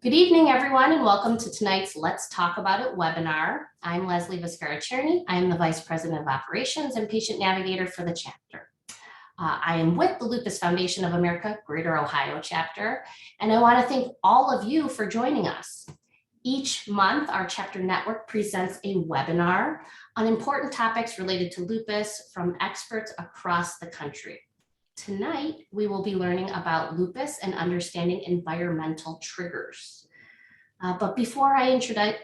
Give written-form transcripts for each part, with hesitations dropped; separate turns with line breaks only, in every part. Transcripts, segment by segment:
Good evening, everyone, and welcome to tonight's Let's Talk About It webinar. I'm Leslie Viscara-Cherney. I am the Vice President of Operations and Patient Navigator for the chapter. I am with the Lupus Foundation of America Greater Ohio chapter, and I want to thank all of you for joining us. Each month, our chapter network presents a webinar on important topics related to lupus from experts across the country. Tonight, we will be learning about lupus and understanding environmental triggers. But before I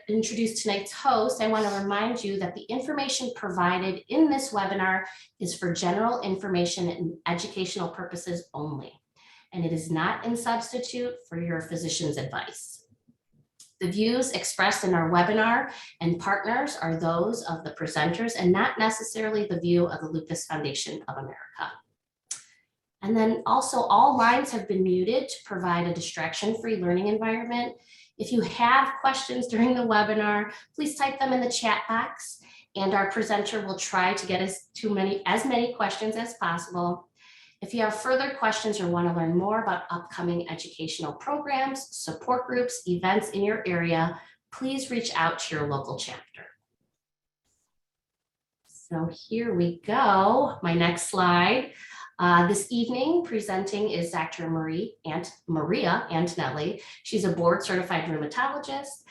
introduce tonight's host, I want to remind you that the information provided in this webinar is for general information and educational purposes only, and it is not in substitute for your physician's advice. The views expressed in our webinar and partners are those of the presenters and not necessarily the view of the Lupus Foundation of America. And then also all lines have been muted to provide a distraction-free learning environment. If you have questions during the webinar, please type them in the chat box and our presenter will try to get as many questions as possible. If you have further questions or want to learn more about upcoming educational programs, support groups, events in your area, please reach out to your local chapter. So here we go, my next slide. This evening presenting is Dr. Maria Antonelli. She's a board certified rheumatologist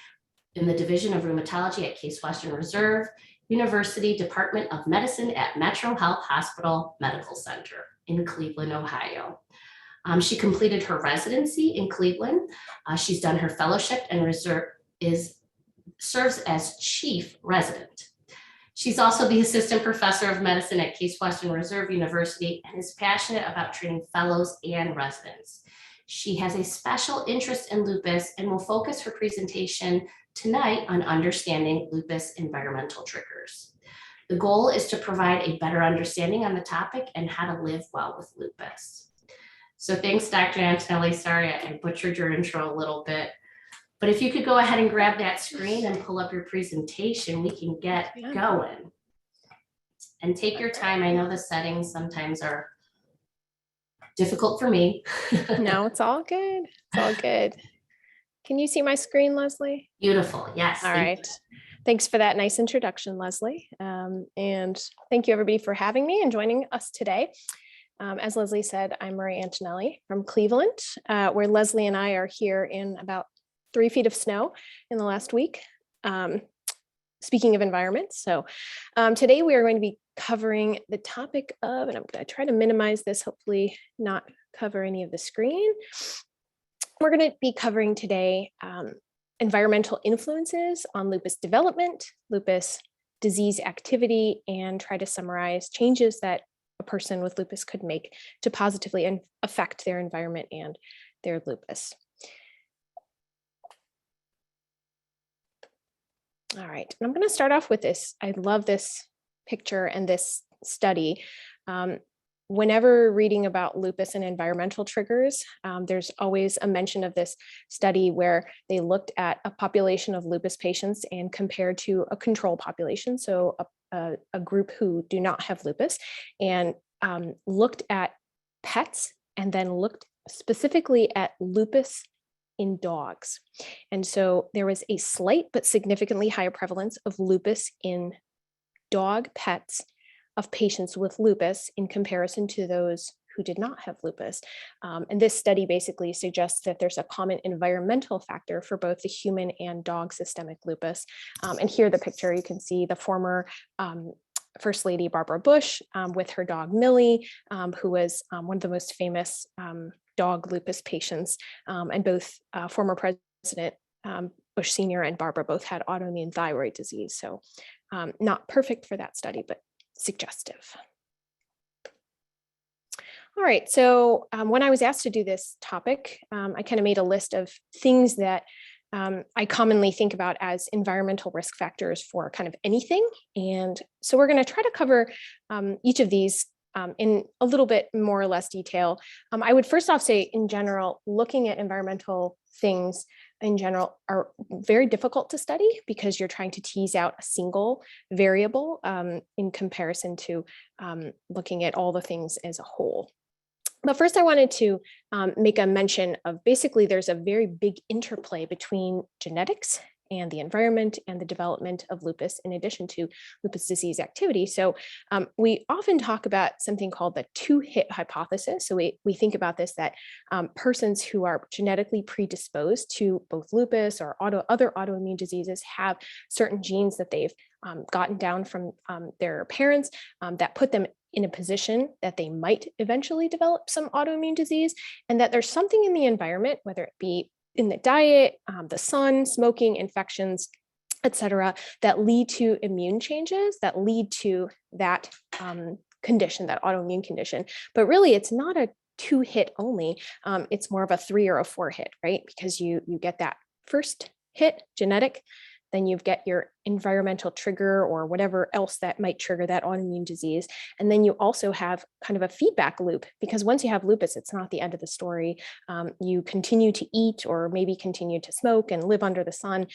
in the Division of Dermatology at Case Western Reserve University Department of Medicine at Metro Health Hospital Medical Center in Cleveland, Ohio. She completed her residency in Cleveland. She's done her fellowship and serves as chief resident. She's also the assistant professor of medicine at Case Western Reserve University and is passionate about training fellows and residents. She has a special interest in lupus and will focus her presentation tonight on understanding lupus environmental triggers. The goal is to provide a better understanding on the topic and how to live well with lupus. So thanks, Dr. Antonelli. Sorry, I butchered your intro a little bit. But if you could go ahead and grab that screen and pull up your presentation, we can get going. And take your time. I know the settings sometimes are difficult for me.
No, it's all good. It's all good. Can you see my screen, Leslie?
Beautiful, yes.
All right. Thanks for that nice introduction, Leslie. And thank you everybody for having me and joining us today. As Leslie said, I'm Maria Antonelli from Cleveland, where Leslie and I are here in about 3 feet of snow in the last week. Speaking of environments, so today we are going to be covering the topic of, and I'm going to try to minimize this, hopefully not cover any of the screen. We're going to be covering today environmental influences on lupus development, lupus disease activity, and try to summarize changes that a person with lupus could make to positively affect their environment and their lupus. All right, I'm going to start off with this. I love this picture and this study. Whenever reading about lupus and environmental triggers, there's always a mention of this study where they looked at a population of lupus patients and compared to a control population, so a group who do not have lupus, and looked at pets and then looked specifically at lupus in dogs. And so there was a slight but significantly higher prevalence of lupus in dog pets of patients with lupus in comparison to those who did not have lupus. And this study basically suggests that there's a common environmental factor for both the human and dog systemic lupus. And here the picture, you can see the former First Lady Barbara Bush with her dog Millie, who was one of the most famous dog lupus patients, and both former President Bush Sr. and Barbara both had autoimmune thyroid disease. So not perfect for that study, but suggestive. All right, so when I was asked to do this topic, I kind of made a list of things that I commonly think about as environmental risk factors for kind of anything. And so we're going to try to cover each of these in a little bit more or less detail. I would first off say, in general, looking at environmental things in general are very difficult to study because you're trying to tease out a single variable in comparison to looking at all the things as a whole. But first, I wanted to make a mention of basically there's a very big interplay between genetics and the environment and the development of lupus, in addition to lupus disease activity. So we often talk about something called the two-hit hypothesis. So we think about this, that persons who are genetically predisposed to both lupus or other autoimmune diseases have certain genes that they've gotten down from their parents that put them in a position that they might eventually develop some autoimmune disease, and that there's something in the environment, whether it be in the diet, the sun, smoking, infections, etc., that lead to immune changes that lead to that condition, that autoimmune condition. But really, it's not a two-hit only. It's more of a 3 or a 4-hit, right? Because you get that first hit, genetic, then you get your environmental trigger or whatever else that might trigger that autoimmune disease. And then you also have kind of a feedback loop, because once you have lupus, it's not the end of the story. You continue to eat or maybe continue to smoke and live under the sun,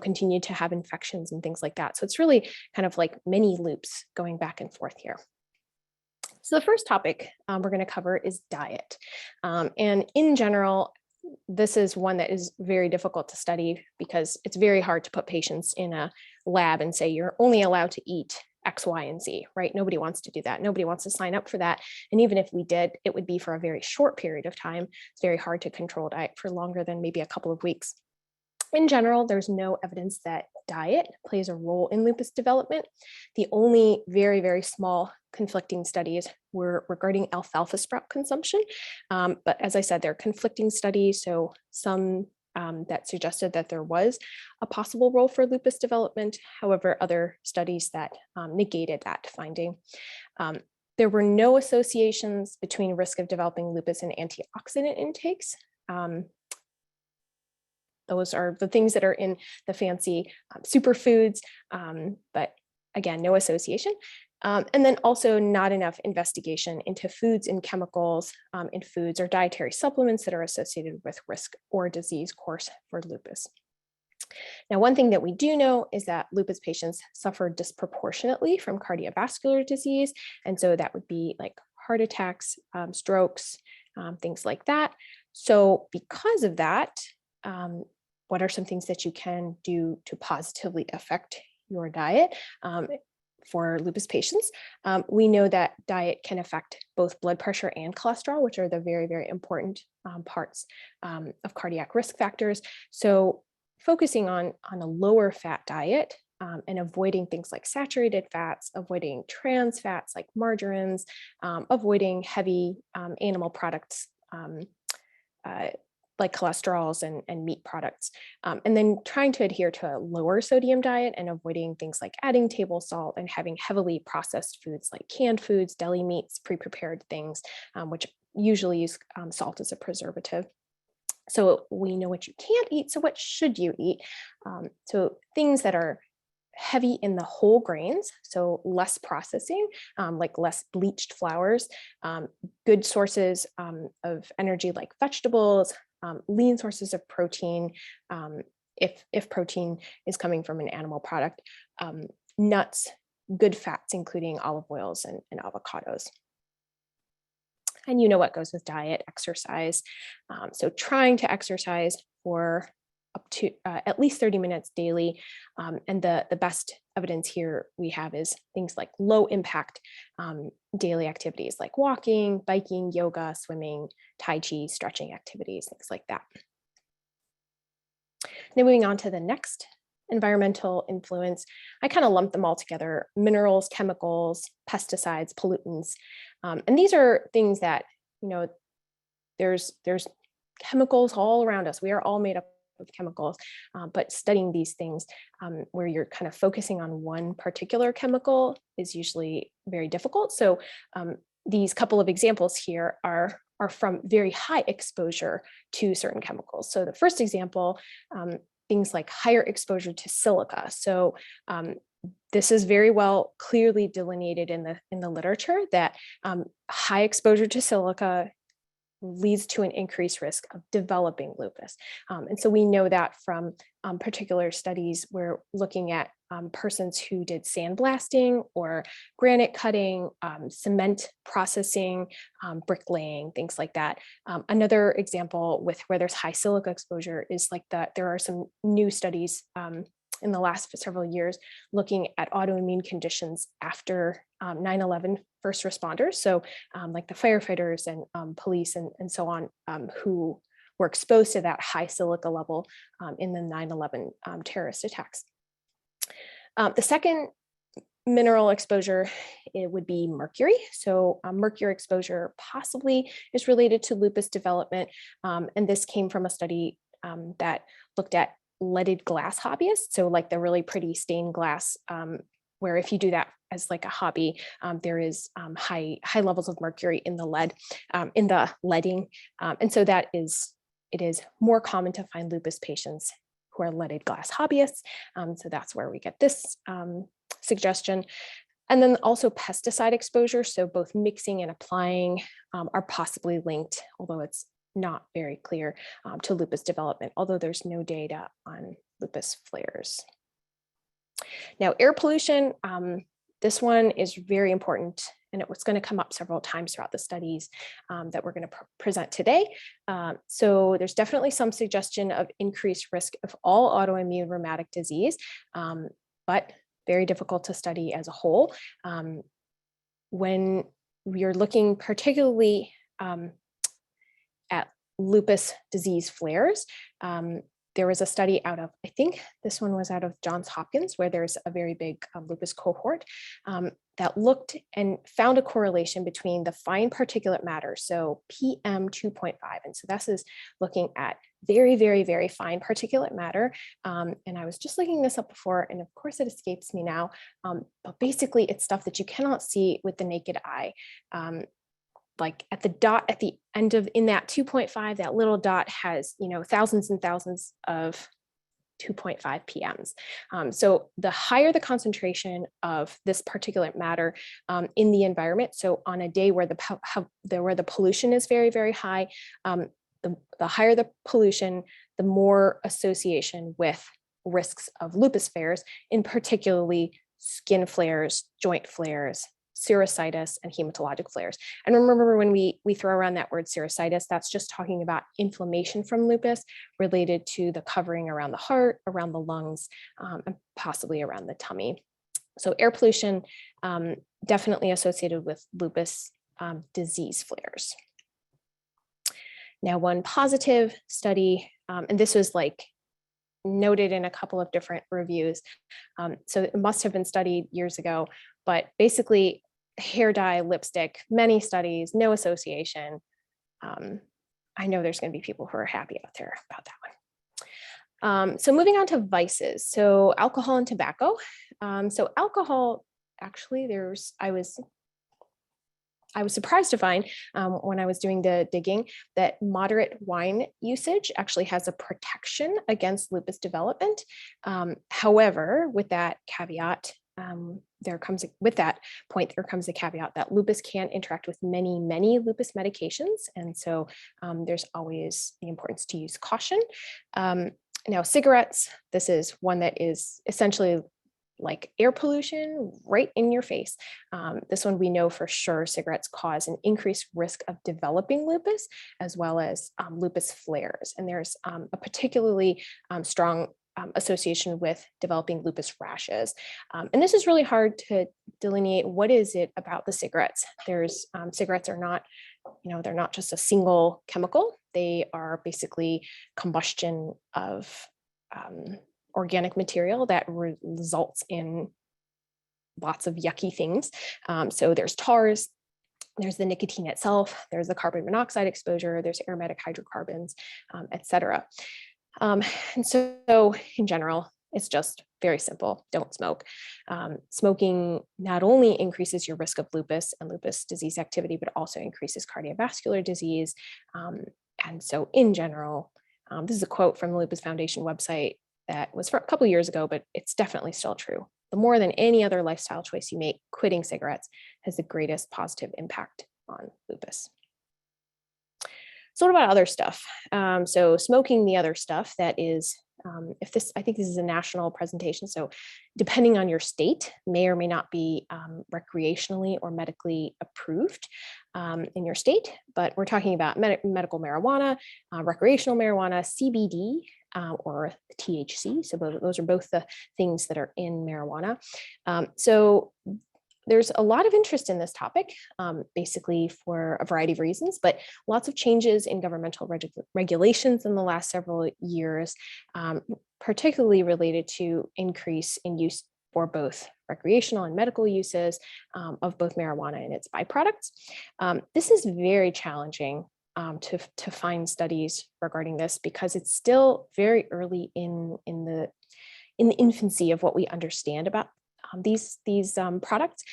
continue to have infections and things like that. So it's really kind of like many loops going back and forth here. So the first topic we're going to cover is diet. And in general, this is one that is very difficult to study because it's very hard to put patients in a lab and say you're only allowed to eat X, Y, and Z, right? Nobody wants to do that. Nobody wants to sign up for that. And even if we did, it would be for a very short period of time. It's very hard to control diet for longer than maybe a couple of weeks. In general, there's no evidence that diet plays a role in lupus development. The only very, very small conflicting studies were regarding alfalfa sprout consumption. But as I said, they're conflicting studies. So some that suggested that there was a possible role for lupus development. However, other studies that negated that finding. There were no associations between risk of developing lupus and antioxidant intakes. Those are the things that are in the fancy superfoods, but again, no association. And then also not enough investigation into foods and chemicals in foods or dietary supplements that are associated with risk or disease course for lupus. Now, one thing that we do know is that lupus patients suffer disproportionately from cardiovascular disease. And so that would be like heart attacks, strokes, things like that. So because of that, what are some things that you can do to positively affect your diet for lupus patients? We know that diet can affect both blood pressure and cholesterol, which are the very, very important parts of cardiac risk factors. So focusing on a lower fat diet and avoiding things like saturated fats, avoiding trans fats like margarines, avoiding heavy animal products like cholesterols and meat products, and then trying to adhere to a lower sodium diet and avoiding things like adding table salt and having heavily processed foods like canned foods, deli meats, pre-prepared things, which usually use salt as a preservative. So we know what you can't eat, so what should you eat? So things that are heavy in the whole grains, so less processing, like less bleached flours, good sources of energy like vegetables, lean sources of protein, if protein is coming from an animal product, nuts, good fats, including olive oils and avocados. And you know what goes with diet, exercise. So trying to exercise for up to at least 30 minutes daily. And the best evidence here we have is things like low impact daily activities like walking, biking, yoga, swimming, Tai Chi, stretching activities, things like that. Then moving on to the next environmental influence, I kind of lump them all together: minerals, chemicals, pesticides, pollutants. And these are things that, you know, there's chemicals all around us. We are all made up of chemicals, but studying these things where you're kind of focusing on one particular chemical is usually very difficult. So these couple of examples here are from very high exposure to certain chemicals. So the first example, things like higher exposure to silica. So this is very well clearly delineated in the literature that high exposure to silica leads to an increased risk of developing lupus. And so we know that from particular studies where looking at persons who did sandblasting or granite cutting, cement processing, bricklaying, things like that. Another example with where there's high silica exposure is like that there are some new studies in the last several years looking at autoimmune conditions after 9/11 first responders. So like the firefighters and police and so on who were exposed to that high silica level in the 9/11 terrorist attacks. The second mineral exposure, it would be mercury. So mercury exposure possibly is related to lupus development. And this came from a study that looked at leaded glass hobbyists. So like the really pretty stained glass, where if you do that as like a hobby, there is high levels of mercury in the lead, in the leading. And so it is more common to find lupus patients who are leaded glass hobbyists. So that's where we get this suggestion. And then also pesticide exposure. So both mixing and applying are possibly linked, although it's not very clear to lupus development, although there's no data on lupus flares. Now, air pollution, this one is very important, and it was going to come up several times throughout the studies that we're going to present today. So there's definitely some suggestion of increased risk of all autoimmune rheumatic disease, but very difficult to study as a whole. When you're looking particularly at lupus disease flares, there was a study out of, I think this one was out of Johns Hopkins, where there's a very big lupus cohort that looked and found a correlation between the fine particulate matter, so PM 2.5. And so this is looking at very, very, very fine particulate matter. And I was just looking this up before, and of course it escapes me now, but basically it's stuff that you cannot see with the naked eye. Like at the dot at the end of in that 2.5, that little dot has, thousands and thousands of 2.5 PMs. So the higher the concentration of this particulate matter in the environment, so on a day where the pollution is very, very high, the higher the pollution, the more association with risks of lupus flares, in particularly skin flares, joint flares, serositis, and hematologic flares. And remember, when we throw around that word serositis, that's just talking about inflammation from lupus related to the covering around the heart, around the lungs, and possibly around the tummy. So air pollution definitely associated with lupus disease flares. Now, one positive study, and this was like noted in a couple of different reviews. So it must have been studied years ago, but basically hair dye, lipstick, many studies, no association. I know there's going to be people who are happy out there about that one. So moving on to vices. So alcohol and tobacco. So alcohol, actually, I was surprised to find when I was doing the digging that moderate wine usage actually has a protection against lupus development. However, with that caveat, there comes a caveat that lupus can interact with many, many lupus medications. And so there's always the importance to use caution. Now, cigarettes, this is one that is essentially like air pollution right in your face. This one we know for sure cigarettes cause an increased risk of developing lupus as well as lupus flares. And there's a particularly strong association with developing lupus rashes. And this is really hard to delineate. What is it about the cigarettes? Cigarettes are not, they're not just a single chemical. They are basically combustion of organic material that results in lots of yucky things. So there's tars, there's the nicotine itself, there's the carbon monoxide exposure, there's aromatic hydrocarbons, et cetera. And so in general, it's just very simple. Don't smoke. Smoking not only increases your risk of lupus and lupus disease activity, but also increases cardiovascular disease. And so in general, this is a quote from the Lupus Foundation website that was for a couple of years ago, but it's definitely still true. The more than any other lifestyle choice you make, quitting cigarettes has the greatest positive impact on lupus. So what about other stuff? So smoking the other stuff that is I think this is a national presentation, so depending on your state, may or may not be recreationally or medically approved in your state, but we're talking about medical marijuana, recreational marijuana, CBD, or THC. So those are both the things that are in marijuana. So there's a lot of interest in this topic, basically for a variety of reasons, but lots of changes in governmental regulations in the last several years, particularly related to increase in use for both recreational and medical uses of both marijuana and its byproducts. This is very challenging to find studies regarding this because it's still very early in the infancy of what we understand about these products.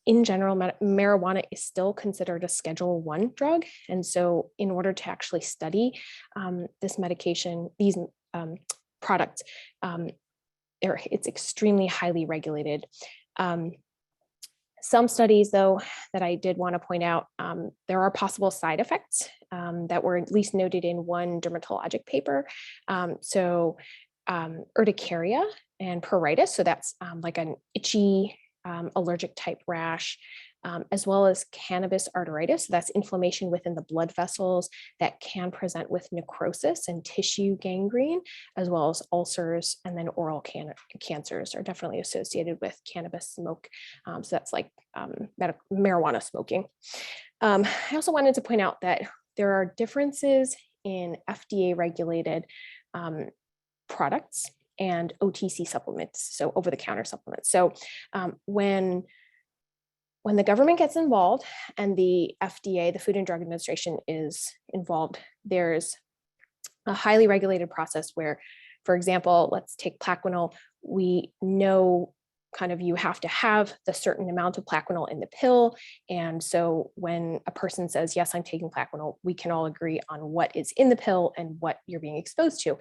In general, marijuana is still considered a Schedule I drug. And so in order to actually study this medication, these products, it's extremely highly regulated. Some studies, though, that I did want to point out, there are possible side effects that were at least noted in one dermatologic paper. Urticaria and pruritus, so that's like an itchy allergic type rash, as well as cannabis arteritis, so that's inflammation within the blood vessels that can present with necrosis and tissue gangrene, as well as ulcers, and then oral cancers are definitely associated with cannabis smoke. So that's like marijuana smoking. I also wanted to point out that there are differences in FDA regulated products and OTC supplements, so over-the-counter supplements. So when the government gets involved and the FDA, the Food and Drug Administration, is involved, there's a highly regulated process where, for example, let's take Plaquenil. We know kind of you have to have the certain amount of Plaquenil in the pill. And so when a person says, yes, I'm taking Plaquenil, we can all agree on what is in the pill and what you're being exposed to.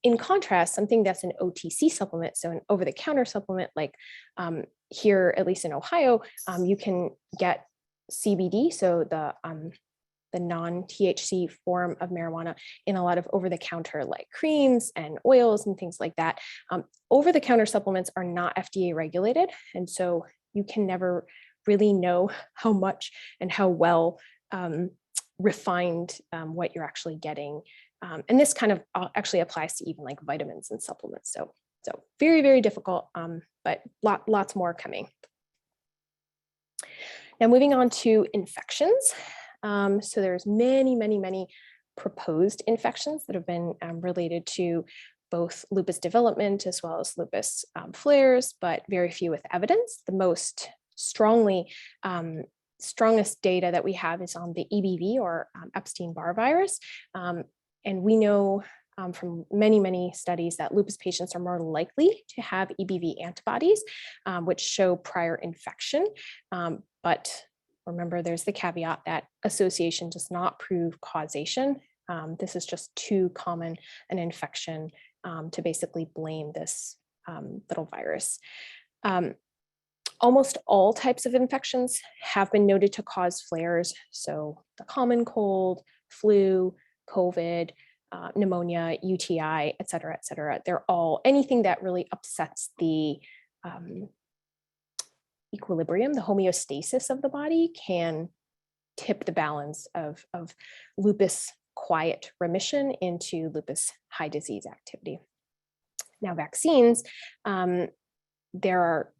In contrast, something that's an OTC supplement, so an over-the-counter supplement, like here, at least in Ohio, you can get CBD, so the non-THC form of marijuana, in a lot of over-the-counter like creams and oils and things like that. Over-the-counter supplements are not FDA regulated, and so you can never really know how much and how well refined what you're actually getting. And this kind of actually applies to even like vitamins and supplements. So very, very difficult, but lots more coming. Now moving on to infections. So there's many proposed infections that have been related to both lupus development as well as lupus flares, but very few with evidence. The most strongest data that we have is on the EBV, or Epstein-Barr virus. And we know from many studies that lupus patients are more likely to have EBV antibodies, which show prior infection. But remember, there's the caveat that association does not prove causation. This is just too common an infection to basically blame this little virus. Almost all types of infections have been noted to cause flares. So the common cold, flu, COVID, pneumonia, UTI, et cetera, et cetera. They're all anything that really upsets the equilibrium, the homeostasis of the body, can tip the balance of lupus quiet remission into lupus high disease activity. Now, vaccines, there are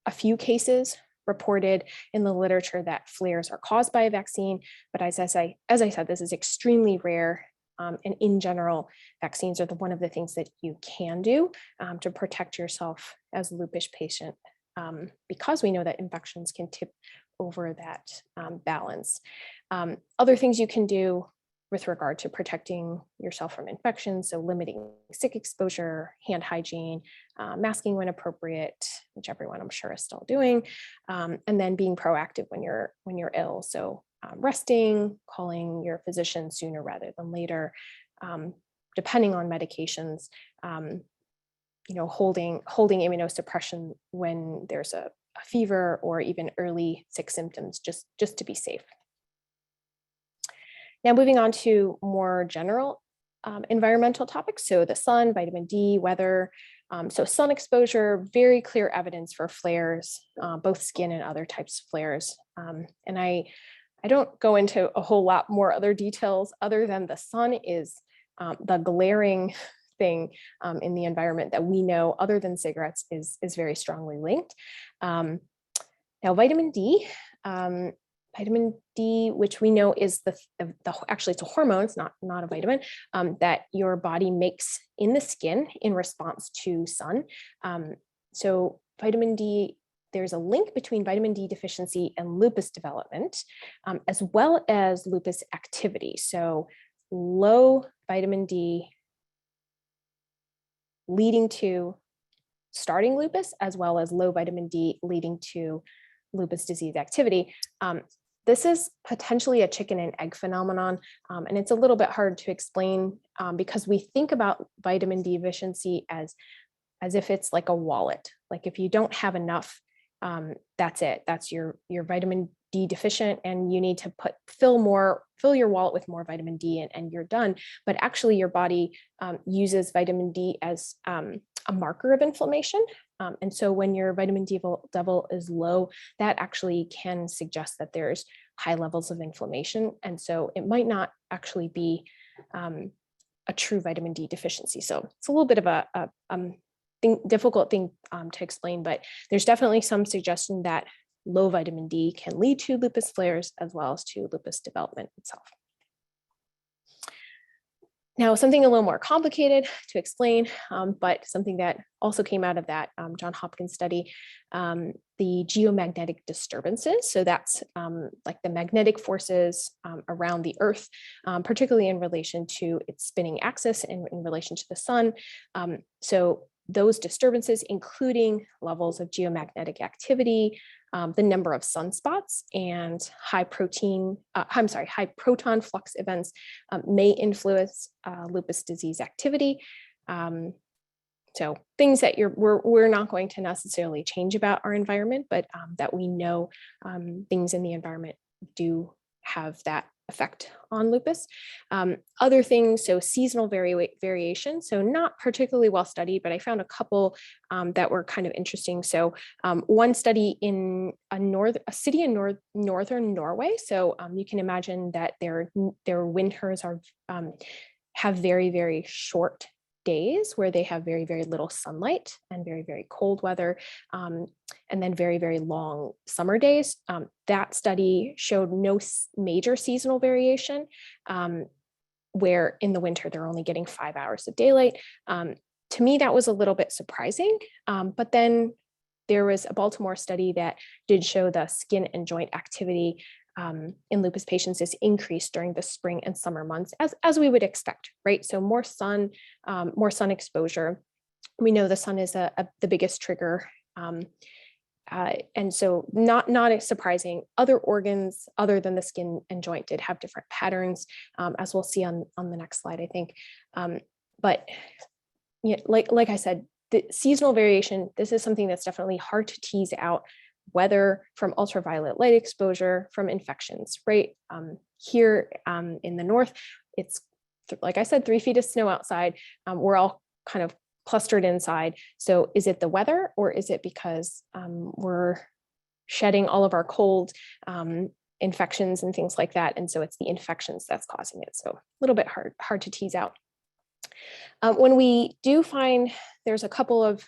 a few cases reported in the literature that flares are caused by a vaccine, but as I said, this is extremely rare. And in general, vaccines are one of the things that you can do to protect yourself as a lupus patient, because we know that infections can tip over that balance. Other things you can do with regard to protecting yourself from infections, so limiting sick exposure, hand hygiene, masking when appropriate, which everyone I'm sure is still doing, and then being proactive when you're ill. So resting, calling your physician sooner rather than later, depending on medications, holding immunosuppression when there's a fever or even early sick symptoms, just to be safe. Now moving on to more general environmental topics. So the sun, vitamin D, weather. So sun exposure, very clear evidence for flares, both skin and other types of flares. And I don't go into a whole lot more other details other than the sun is the glaring thing in the environment that we know, other than cigarettes, is very strongly linked. Now, vitamin D, which we know is actually it's a hormone, it's not a vitamin, that your body makes in the skin in response to sun. So vitamin D, there's a link between vitamin D deficiency and lupus development, as well as lupus activity. So low vitamin D leading to starting lupus, as well as low vitamin D leading to lupus disease activity. This is potentially a chicken and egg phenomenon, and it's a little bit hard to explain because we think about vitamin D deficiency as if it's like a wallet. Like if you don't have enough, that's it. That's your vitamin D deficient, and you need to fill your wallet with more vitamin D, and you're done. But actually, your body uses vitamin D as a marker of inflammation. And so when your vitamin D level is low, that actually can suggest that there's high levels of inflammation. And so it might not actually be a true vitamin D deficiency. So it's a little bit of a difficult thing to explain, but there's definitely some suggestion that low vitamin D can lead to lupus flares as well as to lupus development itself. Now, something a little more complicated to explain, but something that also came out of that Johns Hopkins study, the geomagnetic disturbances. So that's like the magnetic forces around the Earth, particularly in relation to its spinning axis and in relation to the sun. So those disturbances, including levels of geomagnetic activity, the number of sunspots, and high proton flux events may influence lupus disease activity. So things that we're not going to necessarily change about our environment, but that we know things in the environment do have that effect on lupus. Other things, so seasonal variation, so not particularly well studied, but I found a couple that were kind of interesting. So one study in a city in northern Norway. So you can imagine that their winters have very, very short days where they have very, very little sunlight and very, very cold weather, and then very, very long summer days. That study showed no major seasonal variation, where in the winter they're only getting 5 hours of daylight. To me, that was a little bit surprising, but then there was a Baltimore study that did show the skin and joint activity in lupus patients is increased during the spring and summer months, as we would expect, right? So more sun exposure. We know the sun is the biggest trigger. And so not surprising. Other organs other than the skin and joint did have different patterns, as we'll see on the next slide, I think. But yeah, like I said, the seasonal variation, this is something that's definitely hard to tease out, whether from ultraviolet light exposure, from infections, right? Here in the north, it's, like I said, 3 feet of snow outside. We're all kind of clustered inside. So is it the weather, or is it because we're shedding all of our cold infections and things like that? And so it's the infections that's causing it. So a little bit hard to tease out. When we do find, there's a couple of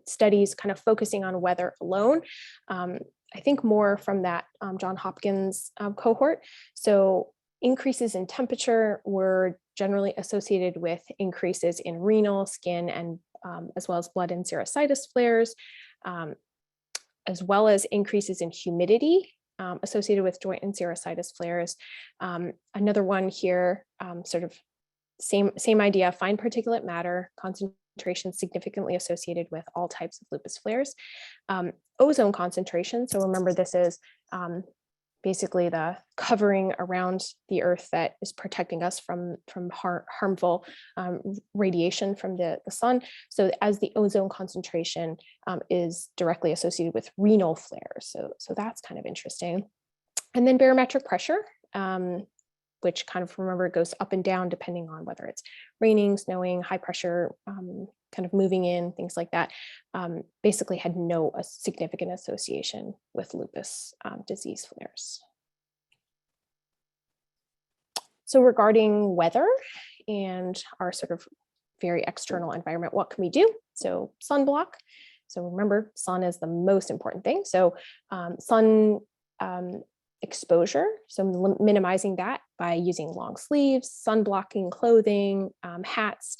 studies kind of focusing on weather alone. I think more from that Johns Hopkins cohort. So increases in temperature were generally associated with increases in renal, skin, and as well as blood and serositis flares, as well as increases in humidity associated with joint and serositis flares. Another one here, sort of same idea, fine particulate matter concentration significantly associated with all types of lupus flares. Ozone concentration, so remember this is basically the covering around the Earth that is protecting us from harmful radiation from the sun. So as the ozone concentration is directly associated with renal flares. So that's kind of interesting. And then barometric pressure. which kind of, remember, goes up and down depending on whether it's raining, snowing, high pressure, kind of moving in, things like that, basically had no significant association with lupus disease flares. So regarding weather and our sort of very external environment, what can we do? So sunblock. So remember, sun is the most important thing. So sun exposure, so minimizing that by using long sleeves, sun blocking clothing, hats,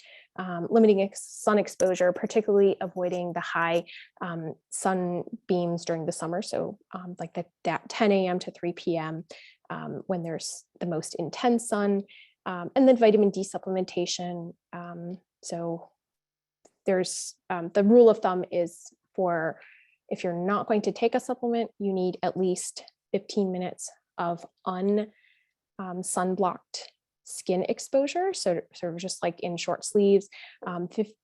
limiting sun exposure, particularly avoiding the high sun beams during the summer. So like that 10 a.m. to 3 p.m. When there's the most intense sun, and then vitamin D supplementation. So there's the rule of thumb is for, if you're not going to take a supplement, you need at least 15 minutes of sunblocked skin exposure. So sort of just like in short sleeves,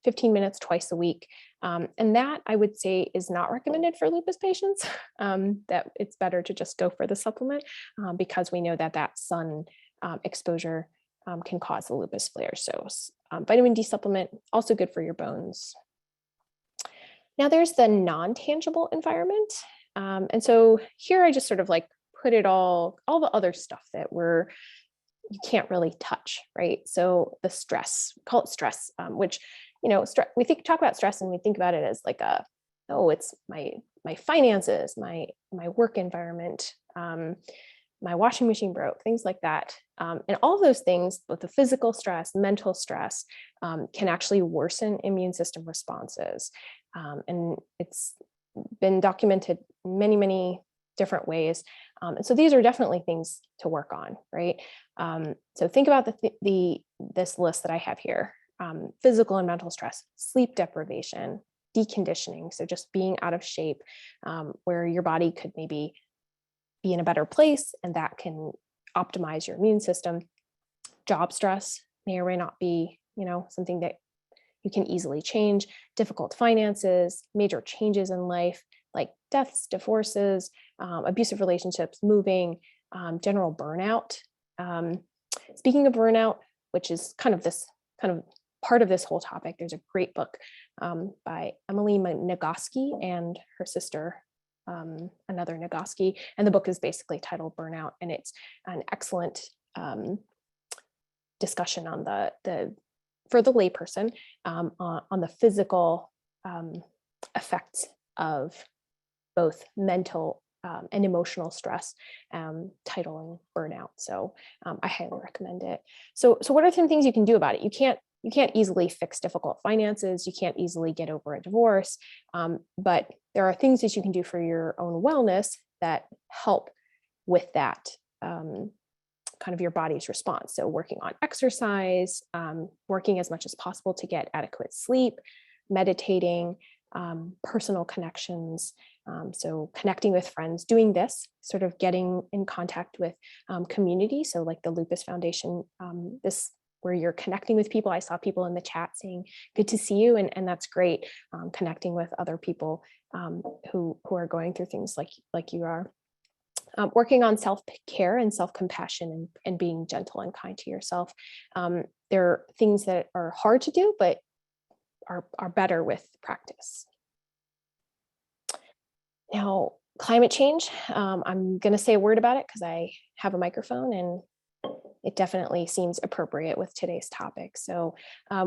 15 minutes twice a week. And that, I would say, is not recommended for lupus patients, that it's better to just go for the supplement because we know that that sun exposure can cause the lupus flare. So vitamin D supplement, also good for your bones. Now there's the non-tangible environment. And so here I just sort of like put it all the other stuff that you can't really touch, right? So the stress, call it stress, which, we talk about stress and we think about it as like it's my finances, my work environment, my washing machine broke, things like that. And all those things, both the physical stress, mental stress, can actually worsen immune system responses. And it's been documented many, many different ways. And so these are definitely things to work on, right? So think about this list that I have here: physical and mental stress, sleep deprivation, deconditioning. So just being out of shape, where your body could maybe be in a better place, and that can optimize your immune system. Job stress may or may not be, something that you can easily change. Difficult finances, major changes in life, like deaths, divorces, abusive relationships, moving, general burnout. Speaking of burnout, which is kind of part of this whole topic, there's a great book by Emily Nagoski and her sister, another Nagoski, and the book is basically titled Burnout, and it's an excellent discussion on the for the layperson on the physical effects of both mental and emotional stress, titling Burnout. So I highly recommend it. So what are some things you can do about it? You can't easily fix difficult finances. You can't easily get over a divorce, but there are things that you can do for your own wellness that help with that kind of your body's response. So working on exercise, working as much as possible to get adequate sleep, meditating, personal connections. So connecting with friends, doing this, sort of getting in contact with community. So like the Lupus Foundation, where you're connecting with people. I saw people in the chat saying, good to see you. And that's great. Connecting with other people who are going through things like you are. Working on self-care and self-compassion and being gentle and kind to yourself. There are things that are hard to do, but are better with practice. Now, climate change, I'm going to say a word about it because I have a microphone and it definitely seems appropriate with today's topic. So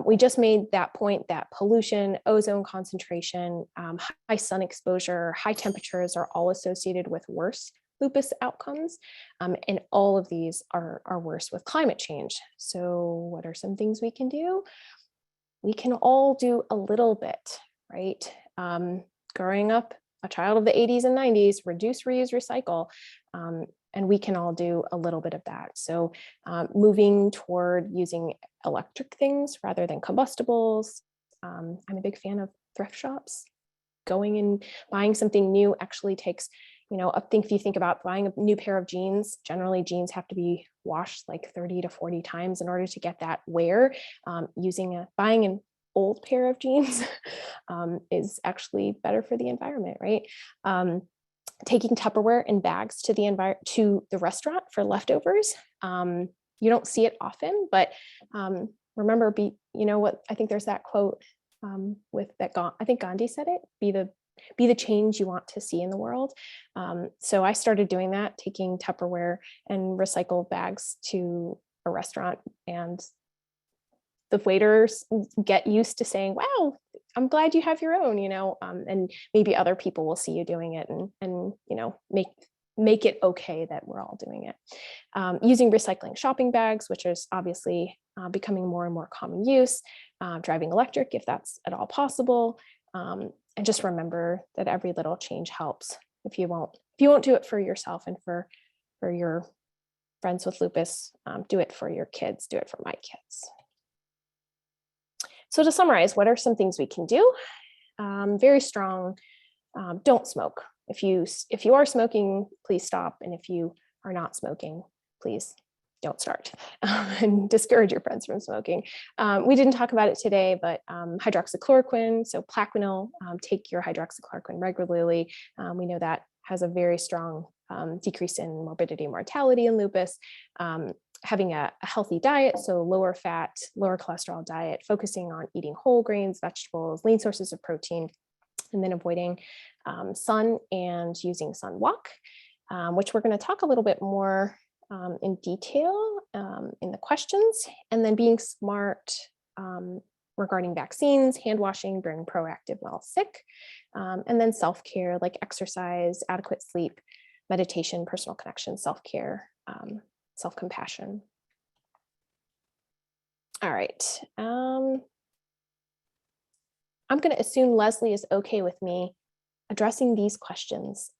we just made that point that pollution, ozone concentration, high sun exposure, high temperatures are all associated with worse lupus outcomes. And all of these are worse with climate change. So what are some things we can do? We can all do a little bit, right? Growing up, a child of the 80s and 90s, reduce, reuse, recycle. And we can all do a little bit of that. So moving toward using electric things rather than combustibles. I'm a big fan of thrift shops. Going and buying something new actually takes, if you think about buying a new pair of jeans, generally jeans have to be washed like 30 to 40 times in order to get that wear. Buying an old pair of jeans is actually better for the environment, right? Taking Tupperware and bags to the restaurant for leftovers. you don't see it often, but remember, what, I think there's that quote with that, I think Gandhi said it, be the change you want to see in the world. So I started doing that, taking Tupperware and recycled bags to a restaurant, and the waiters get used to saying, wow, I'm glad you have your own, and maybe other people will see you doing it and make it okay that we're all doing it. Using recycling shopping bags, which is obviously becoming more and more common use, driving electric if that's at all possible. And just remember that every little change helps. If you won't do it for yourself and for your friends with lupus, do it for your kids, do it for my kids. So to summarize, what are some things we can do? Very strong, don't smoke. If you are smoking, please stop. And if you are not smoking, please don't start, and discourage your friends from smoking. We didn't talk about it today, but hydroxychloroquine, so Plaquenil, take your hydroxychloroquine regularly. We know that has a very strong decrease in morbidity and mortality in lupus. Having a healthy diet, so lower fat, lower cholesterol diet, focusing on eating whole grains, vegetables, lean sources of protein, and then avoiding sun and using sunblock, which we're going to talk a little bit more in detail in the questions, and then being smart regarding vaccines, hand washing, being proactive while sick, and then self-care like exercise, adequate sleep, meditation, personal connection, self-care, self-compassion. All right. I'm going to assume Leslie is okay with me addressing these questions.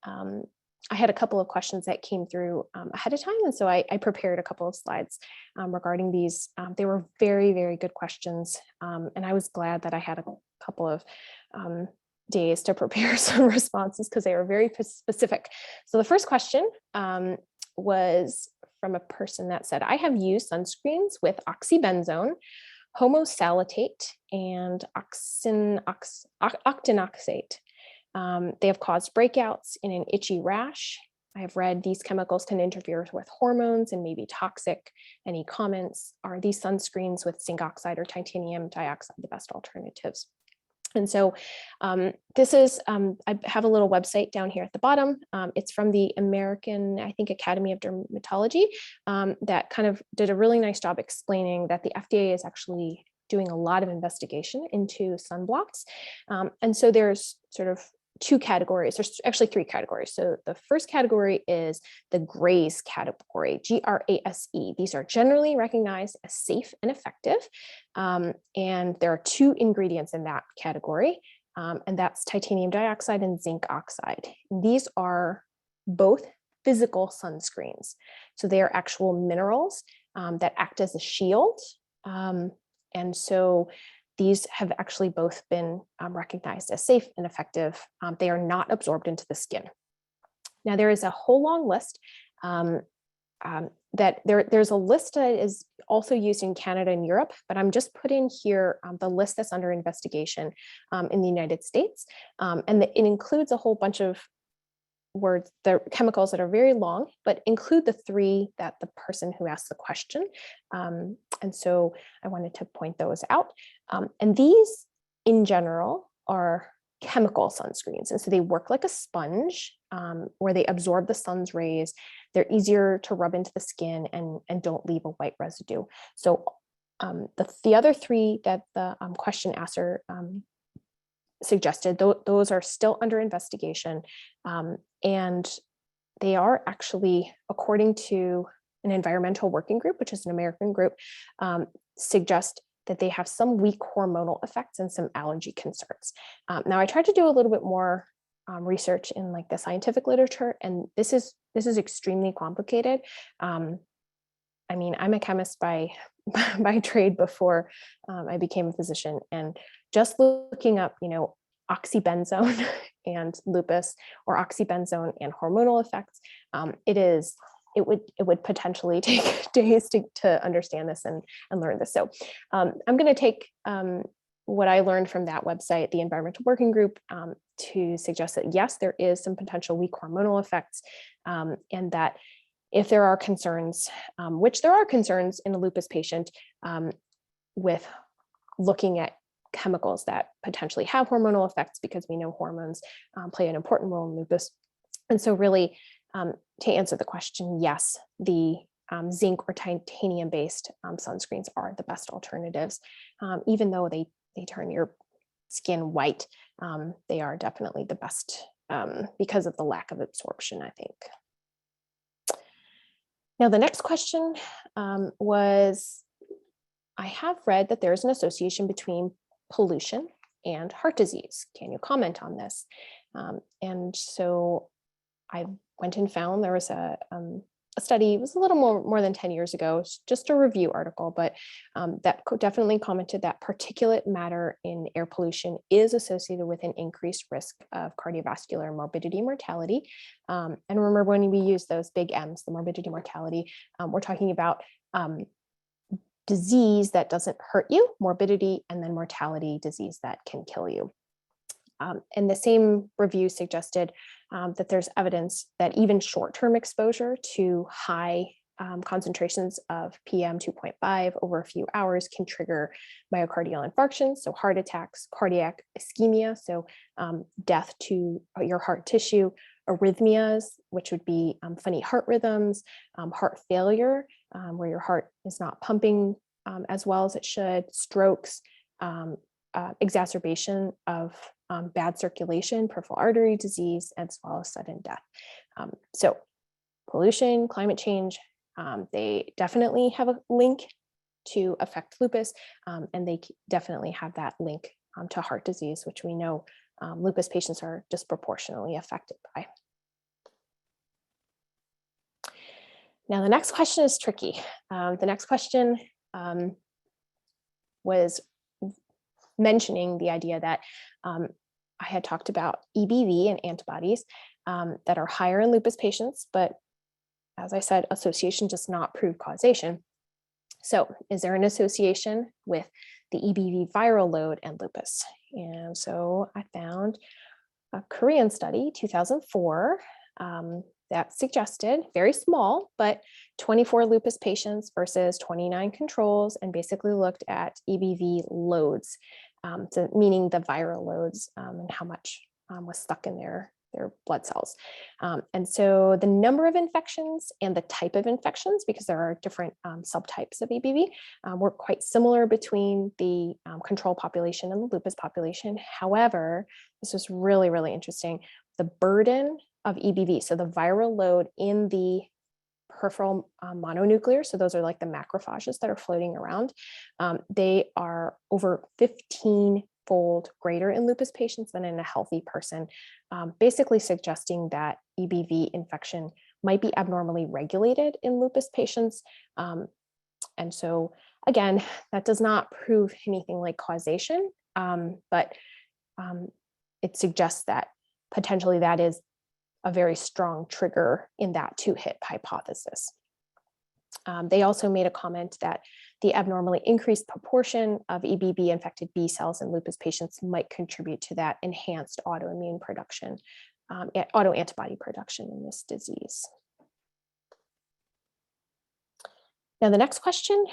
I had a couple of questions that came through ahead of time, and so I prepared a couple of slides regarding these. They were very, very good questions, and I was glad that I had a couple of days to prepare some responses because they were very specific. So the first question was from a person that said, I have used sunscreens with oxybenzone, homosalate, and octinoxate. They have caused breakouts in an itchy rash. I have read these chemicals can interfere with hormones and may be toxic. Any comments? Are these sunscreens with zinc oxide or titanium dioxide the best alternatives? And so this is, I have a little website down here at the bottom. It's from the American, I think, Academy of Dermatology that kind of did a really nice job explaining that the FDA is actually doing a lot of investigation into sunblocks. And so there's sort of two categories. There's actually three categories. So the first category is the GRASE category, GRASE. These are generally recognized as safe and effective. And there are two ingredients in that category, and that's titanium dioxide and zinc oxide. These are both physical sunscreens. So they are actual minerals that act as a shield. And so these have actually both been recognized as safe and effective. They are not absorbed into the skin. Now, there is a whole long list that there's a list that is also used in Canada and Europe, but I'm just putting here the list that's under investigation in the United States. And it includes a whole bunch of words, the chemicals that are very long, but include the three that the person who asked the question. And so I wanted to point those out. And these in general are chemical sunscreens. And so they work like a sponge where they absorb the sun's rays. They're easier to rub into the skin and don't leave a white residue. So the other three that the question asker suggested, those are still under investigation. And they are actually, according to an environmental working group, which is an American group, suggest that they have some weak hormonal effects and some allergy concerns. Now, I tried to do a little bit more research in like the scientific literature, and this is extremely complicated. I mean, I'm a chemist by trade before I became a physician, and just looking up, oxybenzone and lupus, or oxybenzone and hormonal effects, it would potentially take days to understand this and learn this. So I'm going to take what I learned from that website, the environmental working group, to suggest that yes, there is some potential weak hormonal effects, and that if there are concerns, which there are concerns in a lupus patient with looking at chemicals that potentially have hormonal effects, because we know hormones play an important role in lupus. And so really, to answer the question, yes, the zinc or titanium-based sunscreens are the best alternatives. Even though they turn your skin white, they are definitely the best because of the lack of absorption, I think. Now, the next question was, I have read that there's an association between pollution and heart disease. Can you comment on this? And so I went and found there was a study, it was a little more than 10 years ago, just a review article, but that definitely commented that particulate matter in air pollution is associated with an increased risk of cardiovascular morbidity mortality. And remember, when we use those big M's, the morbidity mortality, we're talking about disease that doesn't hurt you, morbidity, and then mortality, disease that can kill you. And the same review suggested that there's evidence that even short-term exposure to high concentrations of PM 2.5 over a few hours can trigger myocardial infarctions, so heart attacks, cardiac ischemia, so death to your heart tissue, arrhythmias, which would be funny heart rhythms, heart failure, where your heart is not pumping as well as it should, strokes, exacerbation of bad circulation, peripheral artery disease, as well as sudden death. So pollution, climate change, they definitely have a link to affect lupus, and they definitely have that link to heart disease, which we know lupus patients are disproportionately affected by. Now, the next question is tricky. The next question was mentioning the idea that I had talked about EBV and antibodies that are higher in lupus patients, but as I said, association does not prove causation. So is there an association with the EBV viral load and lupus? And so I found a Korean study, 2004, that suggested, very small, but 24 lupus patients versus 29 controls, and basically looked at EBV loads, so meaning the viral loads and how much was stuck in their blood cells. And so the number of infections and the type of infections, because there are different subtypes of EBV, were quite similar between the control population and the lupus population. However, this was really, really interesting. The burden of EBV, so the viral load in the peripheral mononuclear, so those are like the macrophages that are floating around, they are over 15-fold greater in lupus patients than in a healthy person, basically suggesting that EBV infection might be abnormally regulated in lupus patients. And so again, that does not prove anything like causation, but it suggests that potentially that is a very strong trigger in that two-hit hypothesis. They also made a comment that the abnormally increased proportion of EBV infected B cells in lupus patients might contribute to that enhanced autoimmune production, autoantibody production in this disease. Now, the next question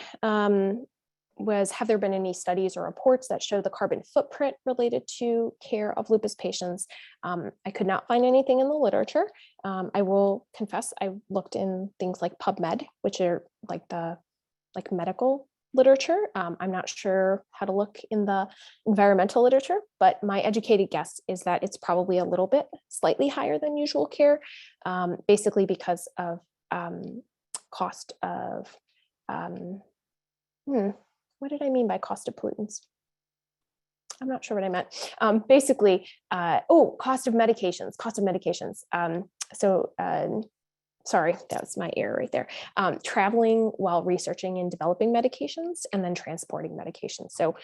was, have there been any studies or reports that show the carbon footprint related to care of lupus patients? I could not find anything in the literature. I will confess, I looked in things like PubMed, which are like the medical literature. I'm not sure how to look in the environmental literature, but my educated guess is that it's probably a little bit slightly higher than usual care, basically because of cost of, what did I mean by cost of pollutants? I'm not sure what I meant. Basically, cost of medications, sorry, that was my error right there. Traveling while researching and developing medications and then transporting medications. So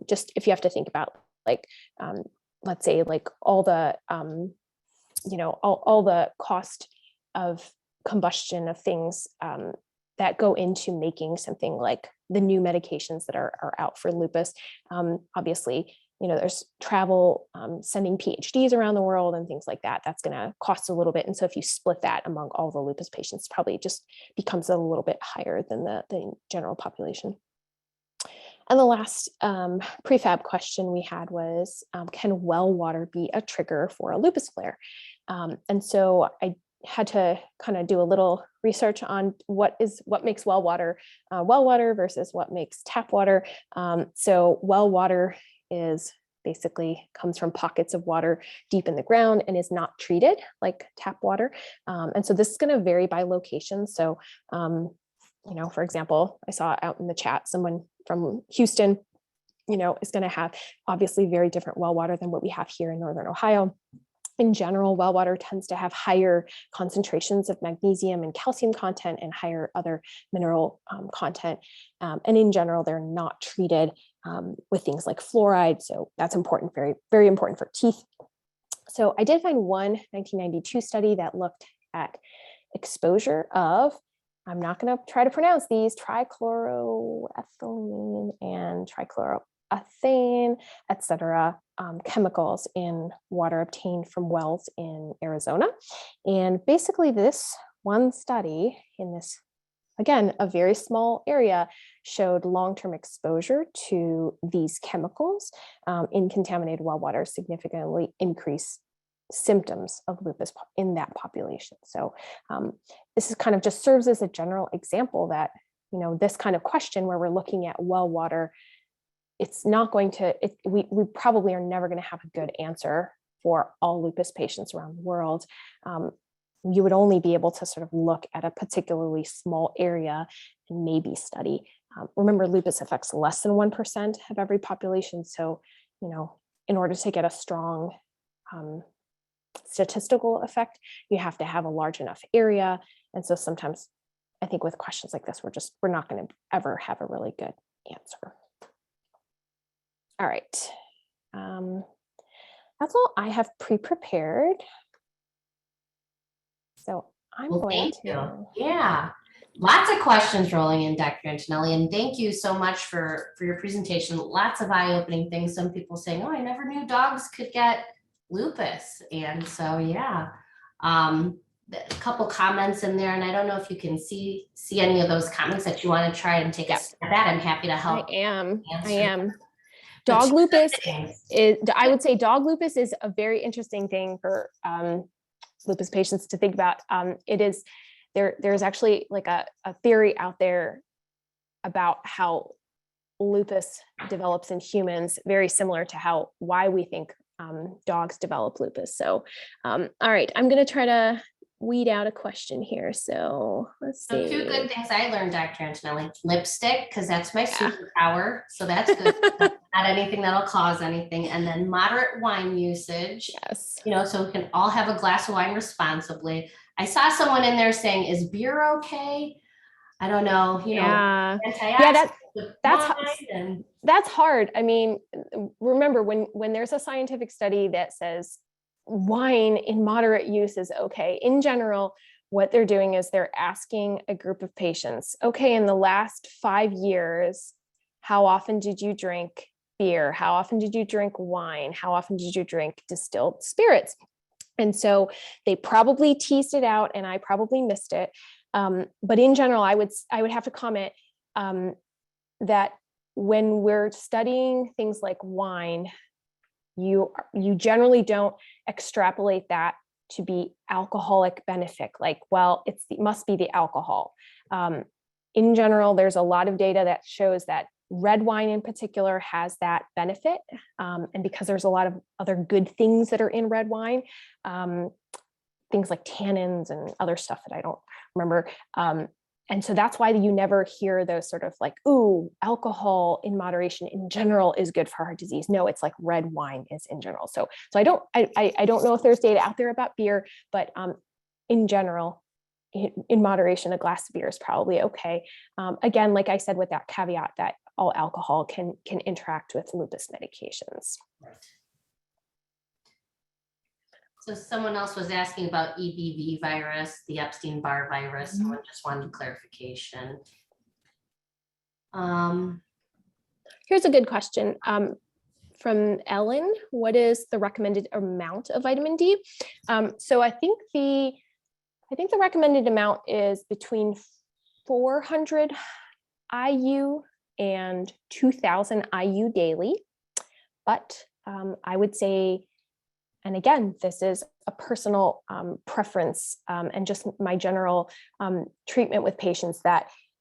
just if you have to think about like, let's say like all the, all the cost of combustion of things that go into making something like the new medications that are out for lupus. Obviously, there's travel, sending PhDs around the world and things like that. That's going to cost a little bit. And so if you split that among all the lupus patients, probably just becomes a little bit higher than the general population. And the last prefab question we had was, can well water be a trigger for a lupus flare? And so I had to kind of do a little research on what makes well water versus what makes tap water. So well water basically comes from pockets of water deep in the ground and is not treated like tap water. And so this is going to vary by location. So, for example, I saw out in the chat, someone from Houston, is going to have obviously very different well water than what we have here in Northern Ohio. In general, well water tends to have higher concentrations of magnesium and calcium content and higher other mineral content. And in general, they're not treated with things like fluoride. So that's important, very, very important for teeth. So I did find one 1992 study that looked at exposure of, I'm not going to try to pronounce these, trichloroethylene and trichloroethane, et cetera, chemicals in water obtained from wells in Arizona. And basically this one study in this, again, a very small area, showed long-term exposure to these chemicals in contaminated well water significantly increase symptoms of lupus in that population. So this is kind of just serves as a general example that, this kind of question where we're looking at well water, it's not going to, we probably are never going to have a good answer for all lupus patients around the world. You would only be able to sort of look at a particularly small area and maybe study. Remember, lupus affects less than 1% of every population. So, in order to get a strong statistical effect, you have to have a large enough area. And so sometimes I think with questions like this, we're not going to ever have a really good answer. All right. That's all I have pre-prepared. So I'm going to.
Yeah. Lots of questions rolling in, Dr. Antonelli, and thank you so much for your presentation. Lots of eye-opening things. Some people saying, oh, I never knew dogs could get lupus. And so, yeah, a couple comments in there, and I don't know if you can see any of those comments that you want to try and take a stab at. I'm happy to help.
I am. Dog lupus is, I would say dog lupus is a very interesting thing for lupus patients to think about. There's actually like a theory out there about how lupus develops in humans, very similar to why we think dogs develop lupus. So, all right, I'm going to try to weed out a question here. So let's see.
So 2 good things I learned, Dr. Antonelli: lipstick, because that's my superpower. So that's good. Not anything that'll cause anything. And then moderate wine usage.
Yes.
So we can all have a glass of wine responsibly. I saw someone in there saying, is beer okay? I don't know.
Yeah. That's hard. I mean, remember when there's a scientific study that says wine in moderate use is okay, in general, what they're doing is they're asking a group of patients, okay, in the last 5 years, how often did you drink beer? How often did you drink wine? How often did you drink distilled spirits? And so they probably teased it out, and I probably missed it. But in general, I would have to comment that when we're studying things like wine, you generally don't extrapolate that to be alcoholic benefit. Like, well, it must be the alcohol. In general, there's a lot of data that shows that red wine in particular has that benefit. And because there's a lot of other good things that are in red wine, things like tannins and other stuff that I don't remember. And so that's why you never hear those sort of like, ooh, alcohol in moderation in general is good for heart disease. No, it's like red wine is in general. So I don't know if there's data out there about beer, but in general, in moderation, a glass of beer is probably okay. Again, like I said, with that caveat that all alcohol can interact with lupus medications.
Right. So someone else was asking about EBV virus, the Epstein-Barr virus. Mm-hmm. Someone just wanted clarification.
Here's a good question. From Ellen, what is the recommended amount of vitamin D? So I think the recommended amount is between 400 IU and 2000 IU daily. But I would say, and again, this is a personal preference and just my general treatment with patients,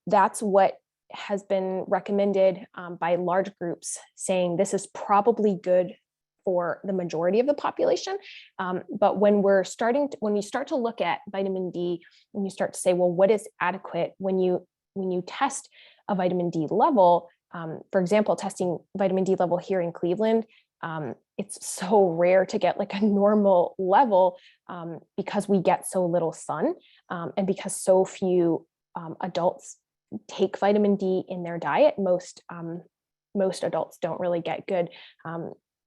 that's what has been recommended by large groups, saying this is probably good for the majority of the population. But when we start to look at vitamin D, and you start to say, well, what is adequate when you test a vitamin D level? For example, testing vitamin D level here in Cleveland, it's so rare to get like a normal level because we get so little sun and because so few adults take vitamin D in their diet. Most adults don't really get good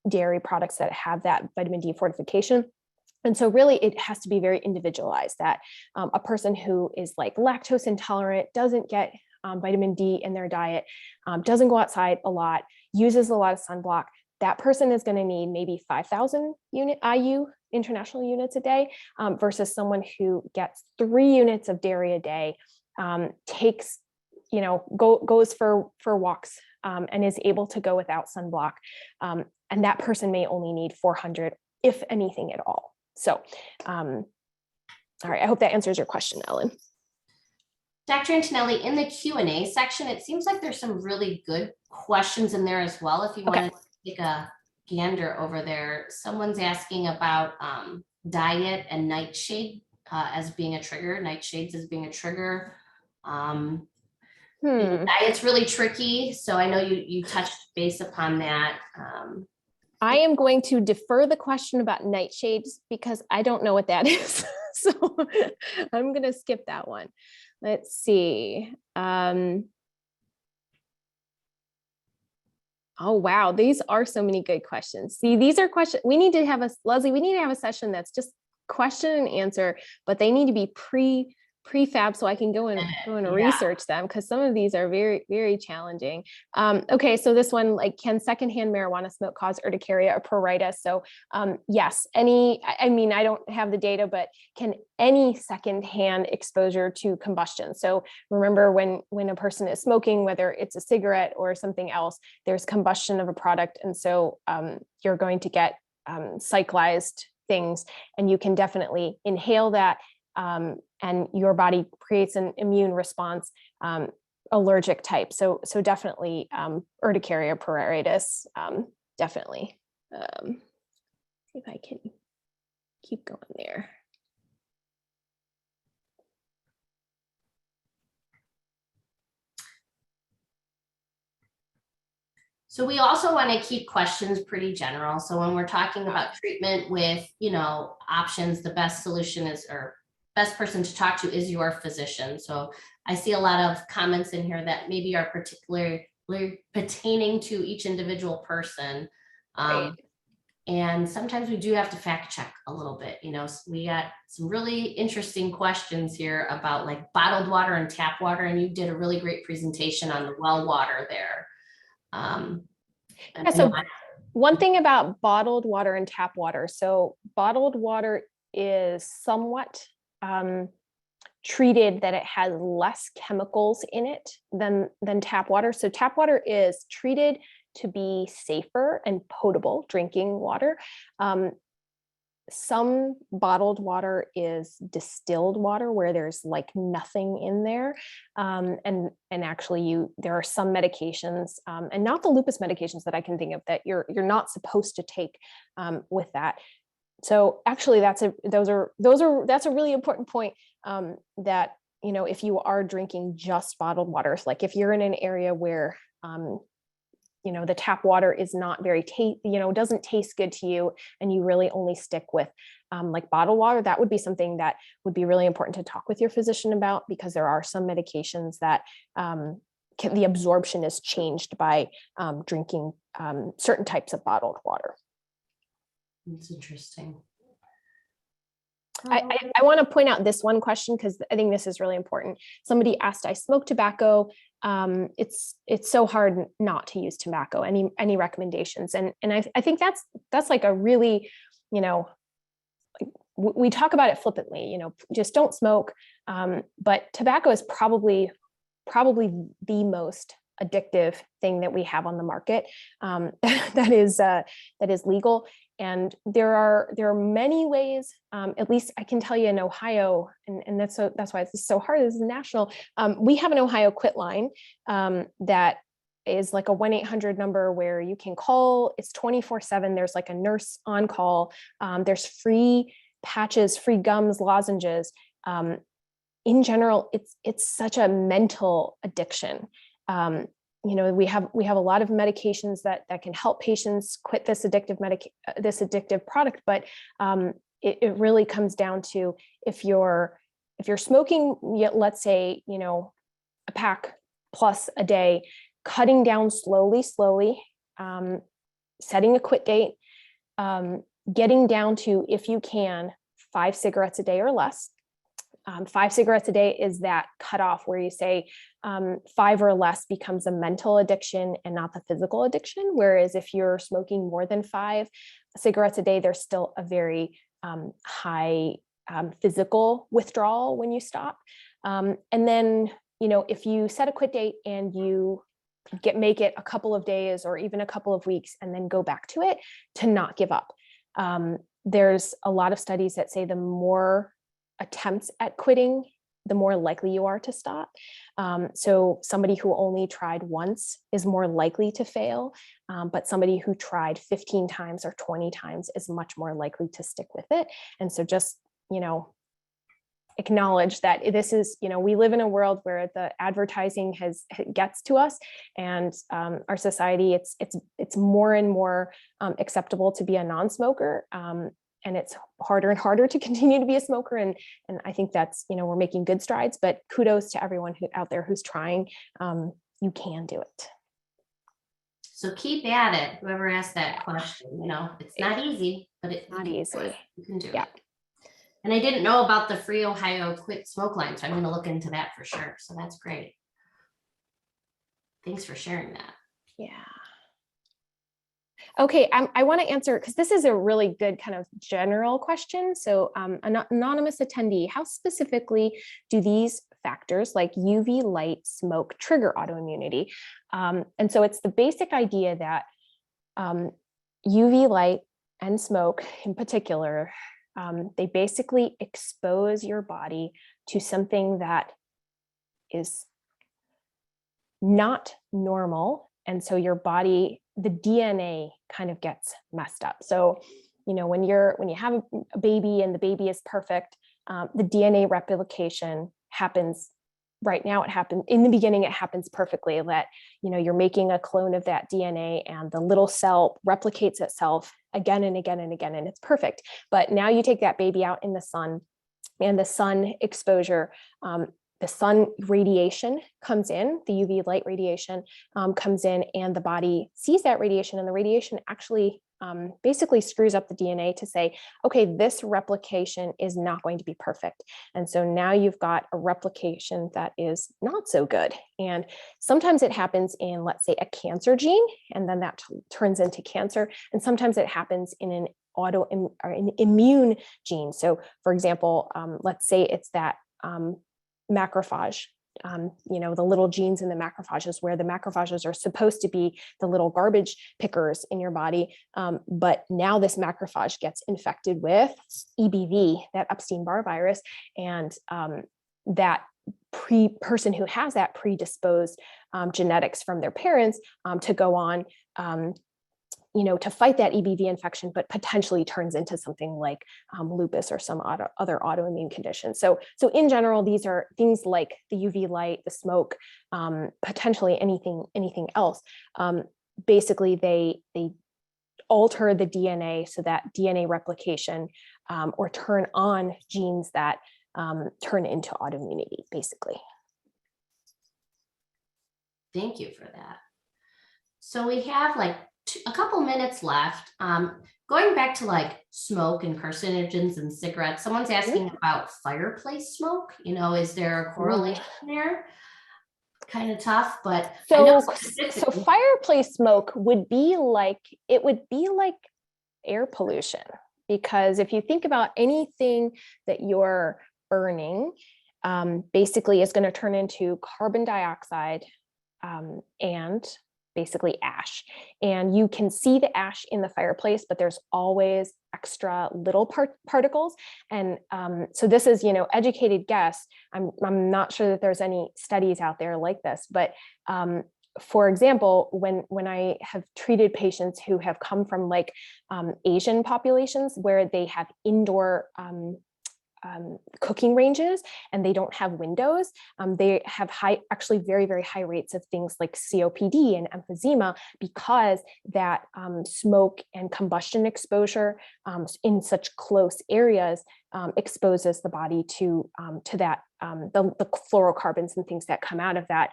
dairy products that have that vitamin D fortification. And so really it has to be very individualized, that a person who is like lactose intolerant, doesn't get vitamin D in their diet, doesn't go outside a lot, uses a lot of sunblock, that person is going to need maybe 5,000 IU international units a day versus someone who gets 3 units of dairy a day, takes, goes for walks and is able to go without sunblock. And that person may only need 400, if anything at all. So, all right, I hope that answers your question, Ellen.
Dr. Antonelli, in the Q&A section, it seems like there's some really good questions in there as well. If you want to take a gander over there, someone's asking about diet and nightshade as being a trigger, nightshades as being a trigger. Diet's really tricky, so I know you touched base upon that.
I am going to defer the question about nightshades because I don't know what that is. So I'm going to skip that one. Let's see. Oh, wow. These are so many good questions. See, these are questions we need to have Leslie, we need to have a session that's just question and answer, but they need to be prefab so I can go and research them, because some of these are very, very challenging. Okay, so this one, like, can secondhand marijuana smoke cause urticaria or pruritus? So yes, I mean, I don't have the data, but can any secondhand exposure to combustion? So remember, when a person is smoking, whether it's a cigarette or something else, there's combustion of a product. And so you're going to get cyclized things, and you can definitely inhale that. And your body creates an immune response, allergic type. So definitely urticaria, pruritus, definitely. See if I can keep going there.
So we also want to keep questions pretty general. So when we're talking about treatment with, options, the best solution is, or best person to talk to is your physician. So I see a lot of comments in here that maybe are particularly pertaining to each individual person.
Right.
And sometimes we do have to fact check a little bit. We got some really interesting questions here about like bottled water and tap water. And you did a really great presentation on the well water there.
So one thing about bottled water and tap water. So bottled water is somewhat treated that it has less chemicals in it than tap water. So tap water is treated to be safer and potable drinking water. Some bottled water is distilled water where there's like nothing in there. And actually there are some medications, and not the lupus medications that I can think of, that you're not supposed to take with that. So actually that's a really important point, that, if you are drinking just bottled water, like if you're in an area where, the tap water is not very doesn't taste good to you, and you really only stick with like bottled water, that would be something that would be really important to talk with your physician about, because there are some medications that the absorption is changed by drinking certain types of bottled water.
That's interesting.
I want to point out this one question because I think this is really important. Somebody asked, I smoke tobacco it's so hard not to use tobacco. Any recommendations? And I think that's like a really, you know, we talk about it flippantly, you know, just don't smoke. But tobacco is probably the most addictive thing that we have on the market, that is legal. And there are many ways, at least I can tell you in Ohio, and that's why it's so hard. This is national. We have an Ohio quit line that is like a 1-800 number where you can call. It's 24/7. There's like a nurse on call. There's free patches, free gums, lozenges. In general, it's such a mental addiction. You know, we have a lot of medications that can help patients quit this addictive product, but it really comes down to if you're smoking, let's say, you know, a pack plus a day, cutting down slowly, setting a quit date, getting down to, if you can, 5 cigarettes a day or less. 5 cigarettes a day is that cutoff where you say 5 or less becomes a mental addiction and not the physical addiction. Whereas if you're smoking more than 5 cigarettes a day, there's still a very high physical withdrawal when you stop. And then, you know, if you set a quit date and you make it a couple of days or even a couple of weeks and then go back to it, to not give up. There's a lot of studies that say the more attempts at quitting, the more likely you are to stop. So somebody who only tried once is more likely to fail, but somebody who tried 15 times or 20 times is much more likely to stick with it. And so just, you know, acknowledge that this is, you know, we live in a world where the advertising gets to us, and our society, it's more and more acceptable to be a non-smoker. And it's harder and harder to continue to be a smoker. And I think that's, you know, we're making good strides, but kudos to everyone out there who's trying. You can do it.
So keep at it. Whoever asked that question, you know, it's not easy, but it's
not easy.
You can do it. And I didn't know about the free Ohio quit smoke line, so I'm going to look into that for sure. So that's great. Thanks for sharing that.
Yeah. Okay, I want to answer, because this is a really good kind of general question. So an anonymous attendee, how specifically do these factors like UV light, smoke trigger autoimmunity? And so it's the basic idea that UV light and smoke in particular, they basically expose your body to something that is not normal. And so your body, the DNA kind of gets messed up. So, you know, when you have a baby and the baby is perfect, the DNA replication happens. Right now it happens in the beginning, it happens perfectly, that, you know, you're making a clone of that DNA and the little cell replicates itself again and again and again, and it's perfect. But now you take that baby out in the sun, and the sun exposure, the sun radiation comes in, the UV light radiation comes in, and the body sees that radiation, and the radiation actually basically screws up the DNA to say, okay, this replication is not going to be perfect. And so now you've got a replication that is not so good. And sometimes it happens in, let's say, a cancer gene, and then that turns into cancer. And sometimes it happens in an an immune gene. So for example, let's say it's that macrophage, you know, the little genes in the macrophages, where the macrophages are supposed to be the little garbage pickers in your body. But now this macrophage gets infected with EBV, that Epstein-Barr virus, and that person who has that predisposed genetics from their parents to go on, you know, to fight that EBV infection, but potentially turns into something like lupus or some other autoimmune condition. So in general, these are things like the UV light, the smoke, potentially anything else. Basically, they alter the DNA so that DNA replication, or turn on genes that turn into autoimmunity, basically.
Thank you for that. So we have like a couple minutes left. Going back to like smoke and carcinogens and cigarettes, someone's asking about fireplace smoke. You know, is there a correlation there? kind of tough, but I know
So
specifically.
fireplace smoke would be like, it would be like air pollution, because if you think about anything that you're burning, basically is going to turn into carbon dioxide, and basically ash. And you can see the ash in the fireplace, but there's always extra little particles. And so this is, educated guess. I'm not sure that there's any studies out there like this, but for example, when I have treated patients who have come from like Asian populations where they have indoor cooking ranges and they don't have windows, they have actually very, very high rates of things like COPD and emphysema, because that smoke and combustion exposure in such close areas exposes the body to that, the fluorocarbons and things that come out of that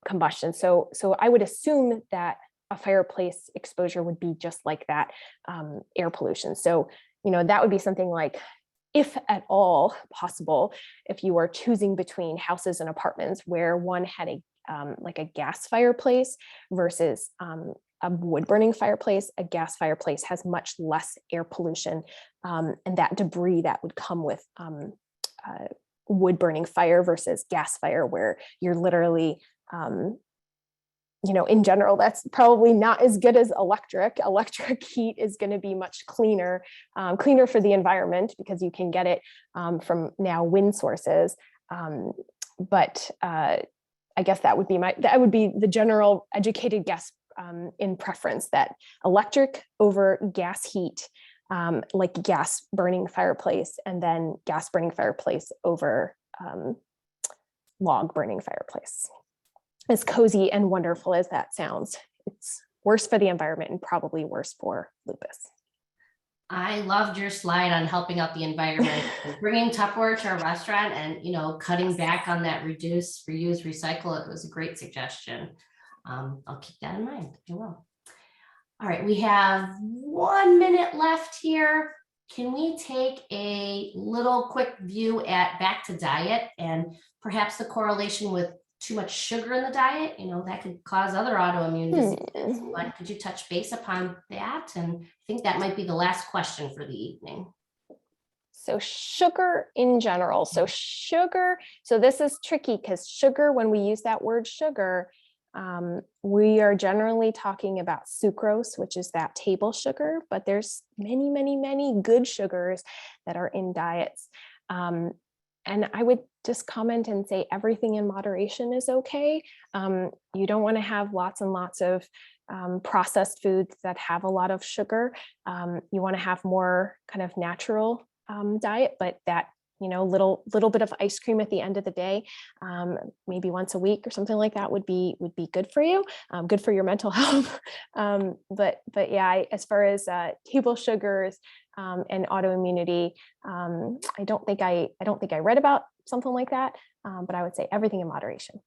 combustion. So I would assume that a fireplace exposure would be just like that, air pollution. So, that would be something like, if at all possible, if you were choosing between houses and apartments where one had like a gas fireplace versus a wood burning fireplace, a gas fireplace has much less air pollution, and that debris that would come with wood burning fire versus gas fire, where you're literally in general, that's probably not as good as electric. Electric heat is going to be much cleaner, cleaner for the environment, because you can get it from now wind sources. But I guess that would be the general educated guess, in preference, that electric over gas heat, like gas burning fireplace, and then gas burning fireplace over log burning fireplace. As cozy and wonderful as that sounds, it's worse for the environment and probably worse for lupus.
I loved your slide on helping out the environment, bringing Tupperware to a restaurant, and cutting back on that reduce, reuse, recycle. It was a great suggestion. I'll keep that in mind. I will. All right, we have 1 minute left here. Can we take a little quick view at back to diet and perhaps the correlation with too much sugar in the diet? That could cause other autoimmune diseases, but could you touch base upon that? And I think that might be the last question for the evening.
So sugar in general. So this is tricky, because sugar, when we use that word sugar, we are generally talking about sucrose, which is that table sugar, but there's many, many, many good sugars that are in diets. And I would just comment and say everything in moderation is okay. You don't want to have lots and lots of processed foods that have a lot of sugar. You want to have more kind of natural diet, but that little bit of ice cream at the end of the day, maybe once a week or something like that would be good for you, good for your mental health. But yeah, as far as table sugars and autoimmunity, I don't think I read about something like that, but I would say everything in moderation.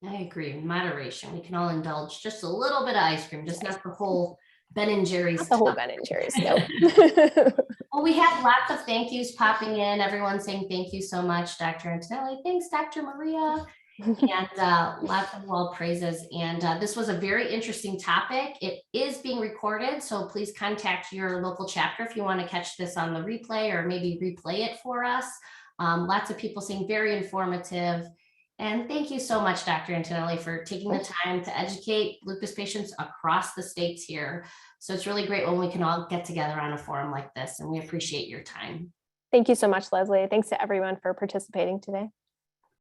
I agree. In moderation, we can all indulge just a little bit of ice cream, just not the whole Ben and Jerry's.
Not the whole Ben and Jerry's. No.
Well, we have lots of thank yous popping in. Everyone saying thank you so much, Dr. Antonelli. Thanks, Dr. Maria. And lots of well praises. And this was a very interesting topic. It is being recorded, so please contact your local chapter if you want to catch this on the replay, or maybe replay it for us. Lots of people saying very informative. And thank you so much, Dr. Antonelli, for taking the time to educate lupus patients across the states here. So it's really great when we can all get together on a forum like this, and we appreciate your time.
Thank you so much, Leslie. Thanks to everyone for participating today.